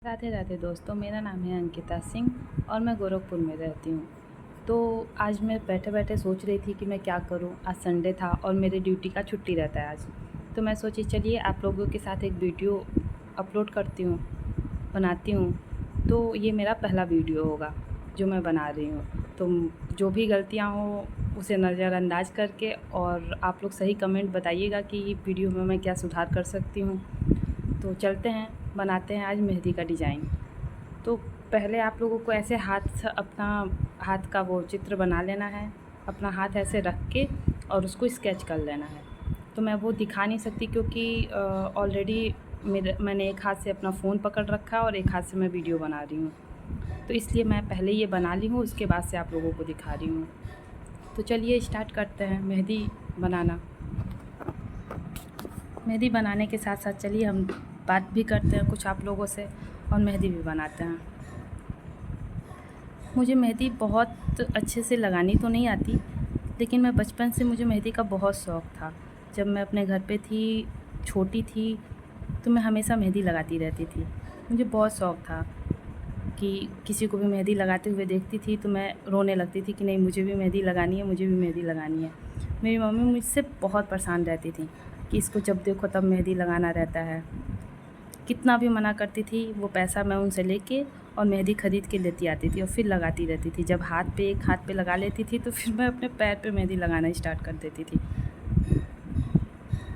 राधे राधे दोस्तों, मेरा नाम है अंकिता सिंह और मैं गोरखपुर में रहती हूँ। तो आज मैं बैठे बैठे सोच रही थी कि मैं क्या करूँ। आज संडे था और मेरे ड्यूटी का छुट्टी रहता है आज। तो मैं सोची चलिए आप लोगों के साथ एक वीडियो अपलोड करती हूँ, बनाती हूँ। तो ये मेरा पहला वीडियो होगा जो मैं बना रही हूँ। तो जो भी गलतियाँ हों उसे नज़रअंदाज करके और आप लोग सही कमेंट बताइएगा कि वीडियो में मैं क्या सुधार कर सकती हूँ। तो चलते हैं, बनाते हैं आज मेहंदी का डिज़ाइन। तो पहले आप लोगों को ऐसे अपना हाथ का वो चित्र बना लेना है, अपना हाथ ऐसे रख के और उसको स्केच कर लेना है। तो मैं वो दिखा नहीं सकती क्योंकि ऑलरेडी मैंने एक हाथ से अपना फ़ोन पकड़ रखा है और एक हाथ से मैं वीडियो बना रही हूँ। तो इसलिए मैं पहले ये बना ली हूँ, उसके बाद से आप लोगों को दिखा रही हूँ। तो चलिए स्टार्ट करते हैं मेहंदी बनाना। मेहंदी बनाने के साथ साथ चलिए हम बात भी करते हैं कुछ आप लोगों से और मेहंदी भी बनाते हैं। मुझे मेहंदी बहुत अच्छे से लगानी तो नहीं आती, लेकिन मैं बचपन से मुझे मेहंदी का बहुत शौक़ था। जब मैं अपने घर पे थी, छोटी थी, तो मैं हमेशा मेहंदी लगाती रहती थी। मुझे बहुत शौक़ था कि किसी को भी मेहंदी लगाते हुए देखती थी तो मैं रोने लगती थी कि नहीं, मुझे भी मेहंदी लगानी है, मुझे भी मेहंदी लगानी है। मेरी मम्मी मुझसे बहुत परेशान रहती थी कि इसको जब देखो तब मेहंदी लगाना रहता है। कितना भी मना करती थी, वो पैसा मैं उनसे लेके और मेहंदी ख़रीद के लेती आती थी और फिर लगाती रहती थी। जब एक हाथ पे लगा लेती थी तो फिर मैं अपने पैर पे मेहंदी लगाना स्टार्ट कर देती थी।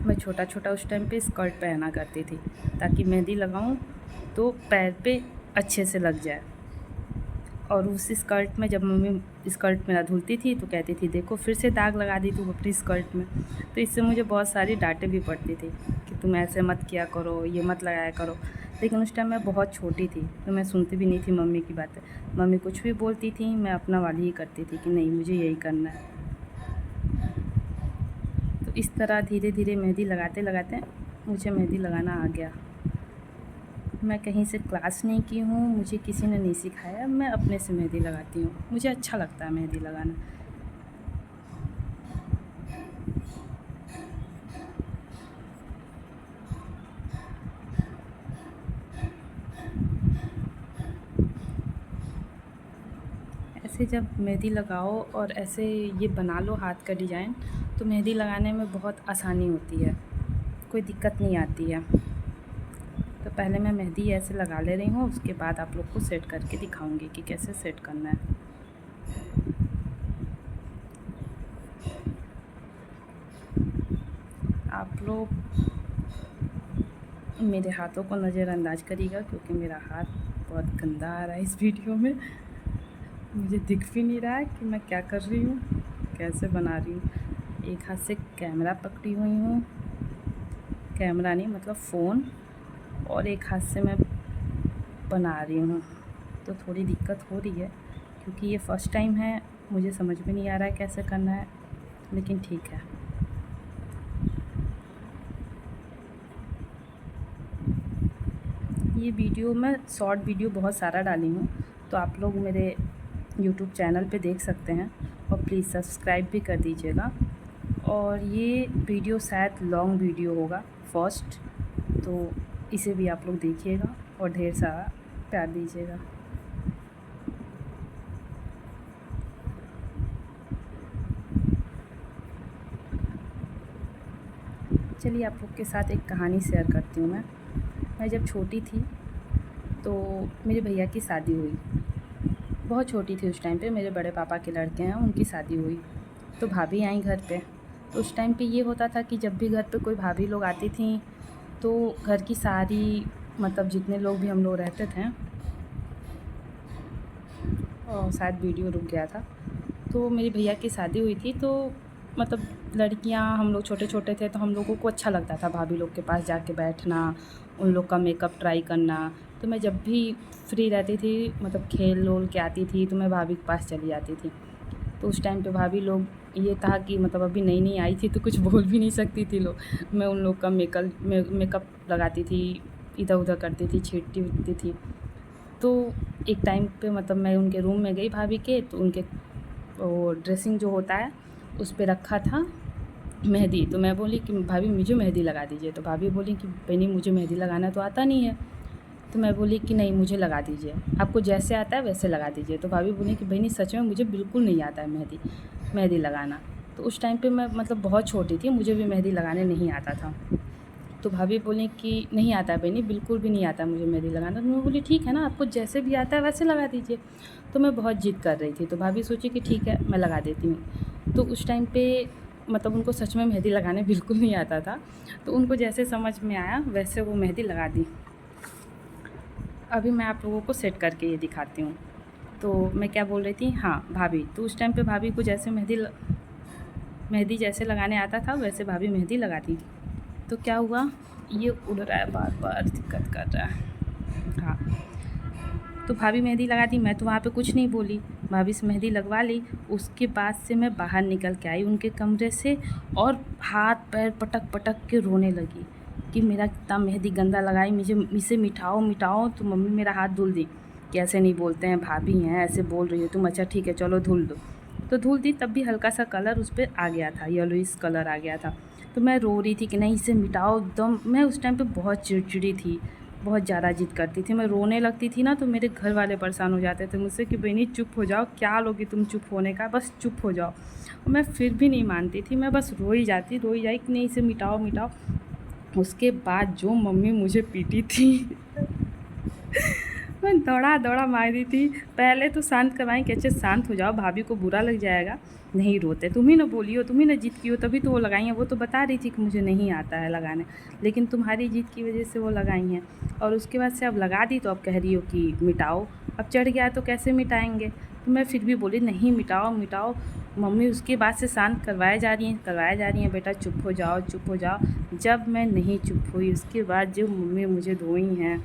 मैं छोटा उस टाइम पे स्कर्ट पहना करती थी ताकि मेहंदी लगाऊं तो पैर पे अच्छे से लग जाए। और उस स्कर्ट में जब मम्मी स्कर्ट मेरा धुलती थी तो कहती थी देखो फिर से दाग लगा दी तू अपनी स्कर्ट में। तो इससे मुझे बहुत सारी डांटें भी पड़ती थी कि तुम ऐसे मत किया करो, ये मत लगाया करो। लेकिन उस टाइम मैं बहुत छोटी थी तो मैं सुनती भी नहीं थी मम्मी की बातें। मम्मी कुछ भी बोलती थी मैं अपना वाली ही करती थी कि नहीं, मुझे यही करना है। तो इस तरह धीरे धीरे मेहंदी लगाते लगाते मुझे मेहंदी लगाना आ गया। मैं कहीं से क्लास नहीं की हूँ, मुझे किसी ने नहीं सिखाया, मैं अपने से मेहंदी लगाती हूँ। मुझे अच्छा लगता है मेहंदी लगाना। ऐसे जब मेहंदी लगाओ और ऐसे ये बना लो हाथ का डिज़ाइन तो मेहंदी लगाने में बहुत आसानी होती है, कोई दिक्कत नहीं आती है। तो पहले मैं मेहंदी ऐसे लगा ले रही हूँ, उसके बाद आप लोग को सेट करके दिखाऊंगी कि कैसे सेट करना है। आप लोग मेरे हाथों को नज़रअंदाज करिएगा क्योंकि मेरा हाथ बहुत गंदा आ रहा है इस वीडियो में। मुझे दिख भी नहीं रहा है कि मैं क्या कर रही हूँ, कैसे बना रही हूँ। एक हाथ से कैमरा पकड़ी हुई हूँ, कैमरा नहीं मतलब फ़ोन, और एक हाथ से मैं बना रही हूँ। तो थोड़ी दिक्कत हो रही है क्योंकि ये फ़र्स्ट टाइम है, मुझे समझ में नहीं आ रहा है कैसे करना है, लेकिन ठीक है। ये वीडियो मैं शॉर्ट वीडियो बहुत सारा डाली हूँ, तो आप लोग मेरे यूट्यूब चैनल पे देख सकते हैं और प्लीज़ सब्सक्राइब भी कर दीजिएगा। और ये वीडियो शायद लॉन्ग वीडियो होगा फर्स्ट, तो इसे भी आप लोग देखिएगा और ढेर सारा प्यार दीजिएगा। चलिए आप लोग के साथ एक कहानी शेयर करती हूँ। मैं जब छोटी थी तो मेरे भैया की शादी हुई। बहुत छोटी थी उस टाइम पे, मेरे बड़े पापा के लड़के हैं, उनकी शादी हुई। तो भाभी आई घर पे। तो उस टाइम पे ये होता था कि जब भी घर पे कोई भाभी लोग आती थी तो घर की सारी मतलब जितने लोग भी हम लोग रहते थे, और शायद वीडियो रुक गया था। तो मेरी भैया की शादी हुई थी तो मतलब लड़कियां, हम लोग छोटे छोटे थे तो हम लोगों को अच्छा लगता था भाभी लोग के पास जाके बैठना, उन लोग का मेकअप ट्राई करना। तो मैं जब भी फ्री रहती थी मतलब खेल वोल के आती थी तो मैं भाभी के पास चली जाती थी। तो उस टाइम पे भाभी लोग ये था कि मतलब अभी नई नई आई थी तो कुछ बोल भी नहीं सकती थी लोग। मैं उन लोग का मेकअप लगाती थी, इधर उधर करती थी, छींटती थी। तो एक टाइम पे मतलब मैं उनके रूम में गई भाभी के, तो उनके वो ड्रेसिंग जो होता है उस पे रखा था मेहंदी। तो मैं बोली कि भाभी मुझे मेहंदी लगा दीजिए। तो भाभी बोली कि बहनी मुझे मेहंदी लगाना तो आता नहीं है। तो मैं बोली कि नहीं, मुझे लगा दीजिए, आपको जैसे आता है वैसे लगा दीजिए। तो भाभी बोली कि बहनी सच में मुझे बिल्कुल नहीं आता है मेहंदी लगाना। तो उस टाइम पे मैं मतलब बहुत छोटी थी, मुझे भी मेहंदी लगाने नहीं आता था। तो भाभी बोली कि नहीं आता है बहनी, बिल्कुल भी नहीं आता मुझे मेहंदी लगाना। तो मैं बोली ठीक है ना, आपको जैसे भी आता है वैसे लगा दीजिए। तो मैं बहुत ज़िद कर रही थी, तो भाभी सोची कि ठीक है मैं लगा देती हूँ। तो उस टाइम पे मतलब उनको सच में मेहंदी लगाने बिल्कुल नहीं आता था, तो उनको जैसे समझ में आया वैसे वो मेहंदी लगा दी। अभी मैं आप लोगों को सेट करके ये दिखाती हूँ। तो मैं क्या बोल रही थी, हाँ भाभी, तो उस टाइम पे भाभी को जैसे मेहंदी जैसे लगाने आता था वैसे भाभी मेहंदी लगाती थी। तो क्या हुआ, ये उड़ रहा है, बार बार दिक्कत कर रहा है। हाँ, तो भाभी मेहंदी लगा दी, मैं तो वहाँ पे कुछ नहीं बोली, भाभी से मेहंदी लगवा ली। उसके बाद से मैं बाहर निकल के आई उनके कमरे से और हाथ पैर पटक पटक के रोने लगी कि मेरा कितना मेहंदी गंदा लगाई, मुझे इसे मिटाओ मिटाओ। तो मम्मी मेरा हाथ धुल दी कि ऐसे नहीं बोलते हैं, भाभी हैं, ऐसे बोल रही हो तुम, अच्छा ठीक है चलो धुल दो। तो धुल दी, तब भी हल्का सा कलर उस पर आ गया था, येलोइश कलर आ गया था। तो मैं रो रही थी कि नहीं इसे मिटाओ एकदम। मैं उस टाइम पे बहुत चिड़चिड़ी थी, बहुत ज़्यादा जिद करती थी। मैं रोने लगती थी ना तो मेरे घर वाले परेशान हो जाते थे मुझसे कि बहनी चुप हो जाओ, क्या लोगी तुम चुप होने का, बस चुप हो जाओ। और मैं फिर भी नहीं मानती थी, मैं बस रोई जाती कि नहीं इसे मिटाओ मिटाओ। उसके बाद जो मम्मी मुझे पीटी थी मैं दौड़ा दौड़ा मारी थी। पहले तो शांत करवाएं कि अच्छे शांत हो जाओ, भाभी को बुरा लग जाएगा, नहीं रोते, तुम ही ना बोली हो, तुम ही ना जिद की हो, तभी तो वो लगाई हैं। वो तो बता रही थी कि मुझे नहीं आता है लगाने, लेकिन तुम्हारी जिद की वजह से वो लगाई हैं। और उसके बाद से अब लगा दी तो अब कह रही हो कि मिटाओ, अब चढ़ गया तो कैसे मिटाएंगे। तो मैं फिर भी बोली नहीं मिटाओ मिटाओ। मम्मी उसके बाद से शांत करवाए जा रही हैं, बेटा चुप हो जाओ चुप हो जाओ। जब मैं नहीं चुप हुई उसके बाद जो मम्मी मुझे धोई हैं,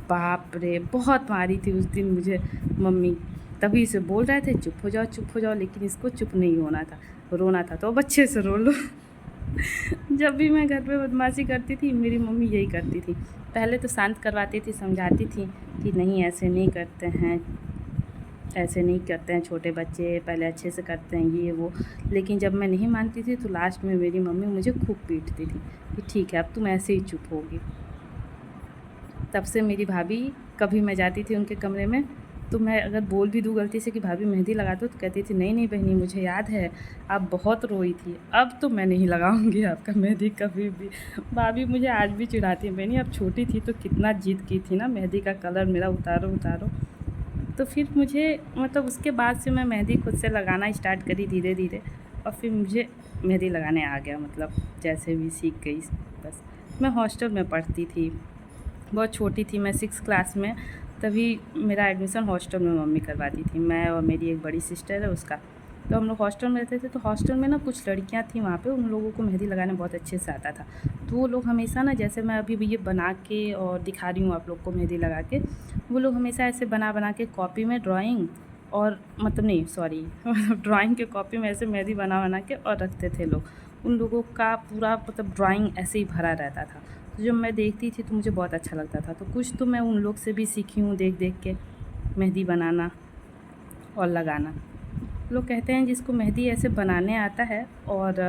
बाप रे बहुत मारी थी उस दिन मुझे मम्मी। तभी से बोल रहे थे चुप हो जाओ, लेकिन इसको चुप नहीं होना था, रोना था तो अब अच्छे से रो लो जब भी मैं घर पे बदमाशी करती थी मेरी मम्मी यही करती थी, पहले तो शांत करवाती थी, समझाती थी कि नहीं ऐसे नहीं करते हैं, ऐसे नहीं करते हैं छोटे बच्चे, पहले अच्छे से करते हैं ये वो। लेकिन जब मैं नहीं मानती थी तो लास्ट में मेरी मम्मी मुझे खूब पीटती थी कि ठीक है अब तुम ऐसे ही चुप होगी। तब से मेरी भाभी, कभी मैं जाती थी उनके कमरे में तो मैं अगर बोल भी दूँ गलती से कि भाभी मेहंदी लगा दो, तो कहती थी नहीं नहीं बहनी मुझे याद है आप बहुत रोई थी, अब तो मैं नहीं लगाऊंगी आपका मेहंदी कभी भी। भाभी मुझे आज भी चिढ़ाती है, बहनी अब छोटी थी तो कितना जिद की थी ना, मेहंदी का कलर मेरा उतारो उतारो। तो फिर मुझे मतलब उसके बाद से मैं मेहंदी खुद से लगाना स्टार्ट करी धीरे धीरे, और फिर मुझे मेहंदी लगाने आ गया, मतलब जैसे भी सीख गई बस। मैं हॉस्टल में पढ़ती थी, बहुत छोटी थी मैं 6 क्लास में, तभी मेरा एडमिशन हॉस्टल में मम्मी करवाती थी, मैं और मेरी एक बड़ी सिस्टर है उसका। तो हम लोग हॉस्टल में रहते थे, तो हॉस्टल में ना कुछ लड़कियां थी वहाँ पे, उन लोगों को मेहंदी लगाने बहुत अच्छे से आता था। तो वो लोग हमेशा ना, जैसे मैं अभी भी ये बना के और दिखा रही हूँ आप लोग को मेहंदी लगा के, वो लोग हमेशा ऐसे बना बना के कॉपी में ड्राइंग और मतलब नहीं सॉरी ड्राइंग के कॉपी में ऐसे मेहंदी बना बना के और रखते थे लोग। उन लोगों का पूरा मतलब ड्राइंग ऐसे ही भरा रहता था। तो जब मैं देखती थी तो मुझे बहुत अच्छा लगता था, तो कुछ तो मैं उन लोग से भी सीखी हूँ देख देख के मेहंदी बनाना और लगाना। लोग कहते हैं जिसको मेहंदी ऐसे बनाने आता है और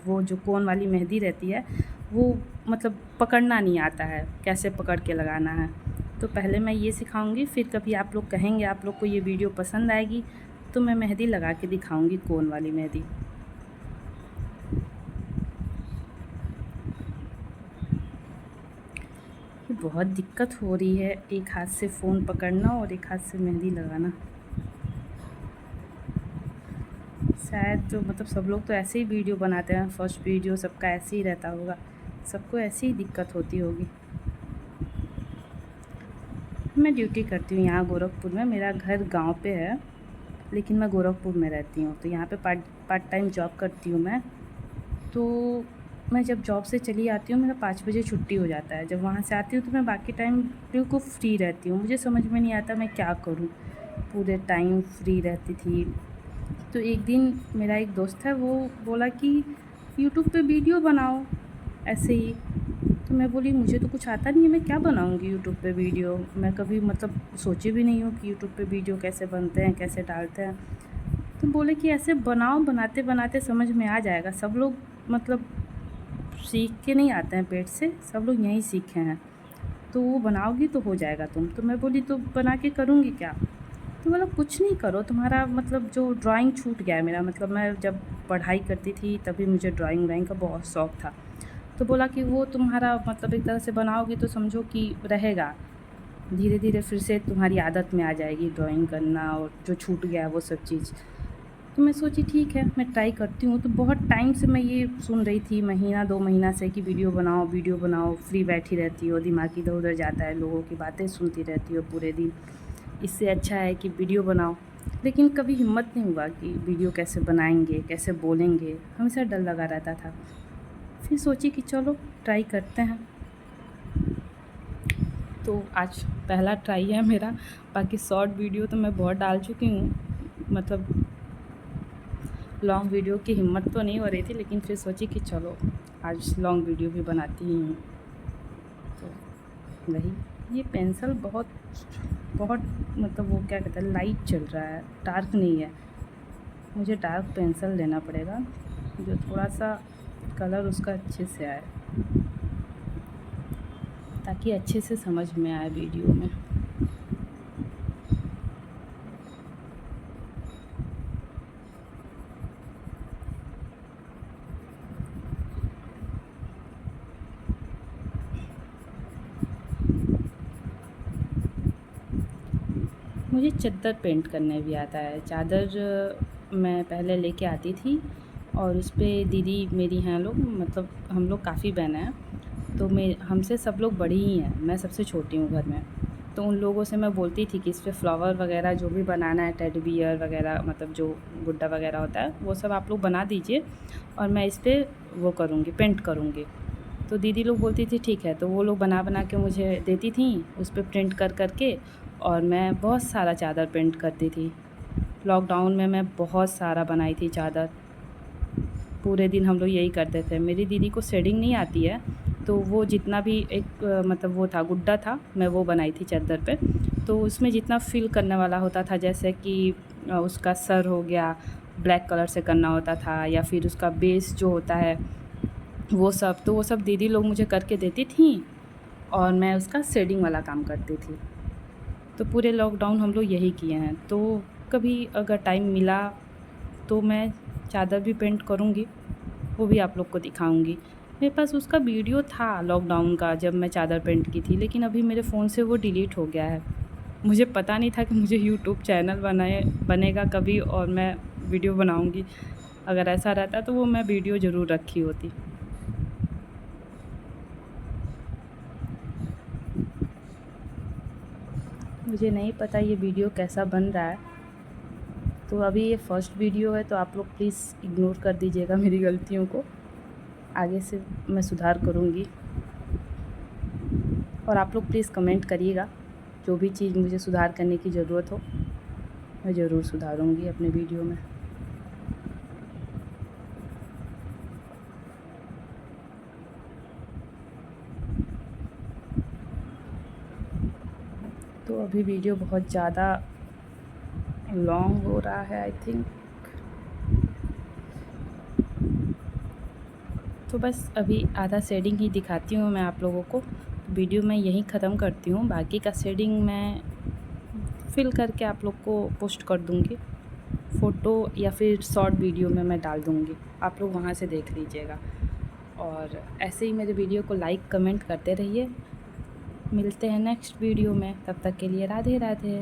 वो जो कोन वाली मेहंदी रहती है वो मतलब पकड़ना नहीं आता है, कैसे पकड़ के लगाना है। तो पहले मैं ये सिखाऊंगी, फिर कभी आप लोग कहेंगे आप लोग को ये वीडियो पसंद आएगी तो मैं मेहंदी लगा के दिखाऊंगी, कोन वाली मेहंदी। बहुत दिक्कत हो रही है, एक हाथ से फ़ोन पकड़ना और एक हाथ से मेहंदी लगाना। शायद तो मतलब सब लोग तो ऐसे ही वीडियो बनाते हैं, फर्स्ट वीडियो सबका ऐसे ही रहता होगा, सबको ऐसी ही दिक्कत होती होगी। मैं ड्यूटी करती हूँ यहाँ गोरखपुर में, मेरा घर गांव पे है लेकिन मैं गोरखपुर में रहती हूँ, तो यहाँ पे पार्ट टाइम जॉब करती हूँ मैं। तो मैं जब जॉब से चली आती हूँ, मेरा 5 बजे छुट्टी हो जाता है। जब वहाँ से आती हूँ तो मैं बाकी टाइम बिल्कुल फ्री रहती हूँ, मुझे समझ में नहीं आता मैं क्या करूँ, पूरे टाइम फ्री रहती थी। तो एक दिन मेरा एक दोस्त है वो बोला कि यूट्यूब पे वीडियो बनाओ ऐसे ही। तो मैं बोली मुझे तो कुछ आता नहीं है, मैं क्या बनाऊँगी यूट्यूब पे वीडियो, मैं कभी मतलब सोची भी नहीं हूँ कि यूट्यूब पे वीडियो कैसे बनते हैं कैसे डालते हैं। तो बोले कि ऐसे बनाओ, बनाते बनाते समझ में आ जाएगा, सब लोग मतलब सीख के नहीं आते हैं पेट से, सब लोग यहीं सीखे हैं। तो वो बनाओगी तो हो जाएगा तुम। तो मैं बोली तो बना के करूँगी क्या? तो बोला कुछ नहीं करो, तुम्हारा मतलब जो ड्राइंग छूट गया है मेरा, मतलब मैं जब पढ़ाई करती थी तभी मुझे ड्राइंग व्राइंग का बहुत शौक़ था। तो बोला कि वो तुम्हारा मतलब एक तरह से बनाओगी तो समझो कि रहेगा, धीरे धीरे फिर से तुम्हारी आदत में आ जाएगी ड्राइंग करना, और जो छूट गया है वो सब चीज़। तो मैं सोची ठीक है मैं ट्राई करती हूँ। तो बहुत टाइम से मैं ये सुन रही थी, महीना 2 महीना से, कि वीडियो बनाओ, फ्री बैठी रहती हो, दिमाग इधर-उधर जाता है, लोगों की बातें सुनती रहती हो पूरे दिन। इससे अच्छा है कि वीडियो बनाओ। लेकिन कभी हिम्मत नहीं हुआ कि वीडियो कैसे बनाएँगे, कैसे बोलेंगे, हमेशा डर लगा रहता था। फिर सोची कि चलो ट्राई करते हैं। तो आज पहला ट्राई है मेरा। बाकी शॉर्ट वीडियो तो मैं बहुत डाल चुकी हूँ, मतलब लॉन्ग वीडियो की हिम्मत तो नहीं हो रही थी, लेकिन फिर सोची कि चलो आज लॉन्ग वीडियो भी बनाती ही हूँ। तो वही, ये पेंसिल बहुत बहुत मतलब वो क्या कहते हैं, लाइट चल रहा है, डार्क नहीं है। मुझे डार्क पेंसिल लेना पड़ेगा जो थोड़ा सा कलर उसका अच्छे से आए, ताकि अच्छे से समझ में आए वीडियो में। मुझे चादर पेंट करने भी आता है। चादर मैं पहले लेके आती थी और उस पे दीदी मेरी हैं लोग, मतलब हम लोग काफ़ी बहनें हैं, तो मैं हमसे सब लोग बड़ी ही हैं, मैं सबसे छोटी हूँ घर में। तो उन लोगों से मैं बोलती थी कि इस पे फ्लावर वगैरह जो भी बनाना है, टेडी बियर वगैरह, मतलब जो गुड्डा वगैरह होता है वो सब आप लोग बना दीजिए और मैं इस पे वो करूँगी, पेंट करूँगी। तो दीदी लोग बोलती थी ठीक है, तो वो लोग बना बना के मुझे देती थीं, उस पे प्रिंट कर कर के, और मैं बहुत सारा चादर पेंट करती थी। लॉकडाउन में मैं बहुत सारा बनाई थी चादर। पूरे दिन हम लोग यही करते थे। मेरी दीदी को शेडिंग नहीं आती है, तो वो जितना भी एक मतलब वो था, गुड्डा था, मैं वो बनाई थी चादर पे। तो उसमें जितना फ़िल करने वाला होता था, जैसे कि उसका सर हो गया, ब्लैक कलर से करना होता था, या फिर उसका बेस जो होता है वो सब, तो वो सब दीदी लोग मुझे करके देती थीं और मैं उसका शेडिंग वाला काम करती थी। तो पूरे लॉकडाउन हम लोग यही किए हैं। तो कभी अगर टाइम मिला तो मैं चादर भी पेंट करूँगी, वो भी आप लोग को दिखाऊँगी। मेरे पास उसका वीडियो था लॉकडाउन का, जब मैं चादर पेंट की थी, लेकिन अभी मेरे फ़ोन से वो डिलीट हो गया है। मुझे पता नहीं था कि मुझे यूट्यूब चैनल बनेगा कभी और मैं वीडियो बनाऊँगी। अगर ऐसा रहता तो वो मैं वीडियो ज़रूर रखी होती। मुझे नहीं पता ये वीडियो कैसा बन रहा है, तो अभी ये फर्स्ट वीडियो है, तो आप लोग प्लीज़ इग्नोर कर दीजिएगा मेरी गलतियों को। आगे से मैं सुधार करूँगी, और आप लोग प्लीज़ कमेंट करिएगा, जो भी चीज़ मुझे सुधार करने की ज़रूरत हो मैं ज़रूर सुधारूँगी अपने वीडियो में। तो अभी वीडियो बहुत ज़्यादा लॉन्ग हो रहा है आई थिंक। तो बस अभी आधा शेडिंग ही दिखाती हूँ मैं आप लोगों को। वीडियो मैं यहीं ख़त्म करती हूँ, बाकी का शेडिंग मैं फिल करके आप लोग को पोस्ट कर दूँगी, फ़ोटो या फिर शॉर्ट वीडियो में मैं डाल दूँगी, आप लोग वहाँ से देख लीजिएगा। और ऐसे ही मेरे वीडियो को लाइक कमेंट करते रहिए। मिलते हैं नेक्स्ट वीडियो में, तब तक के लिए राधे राधे।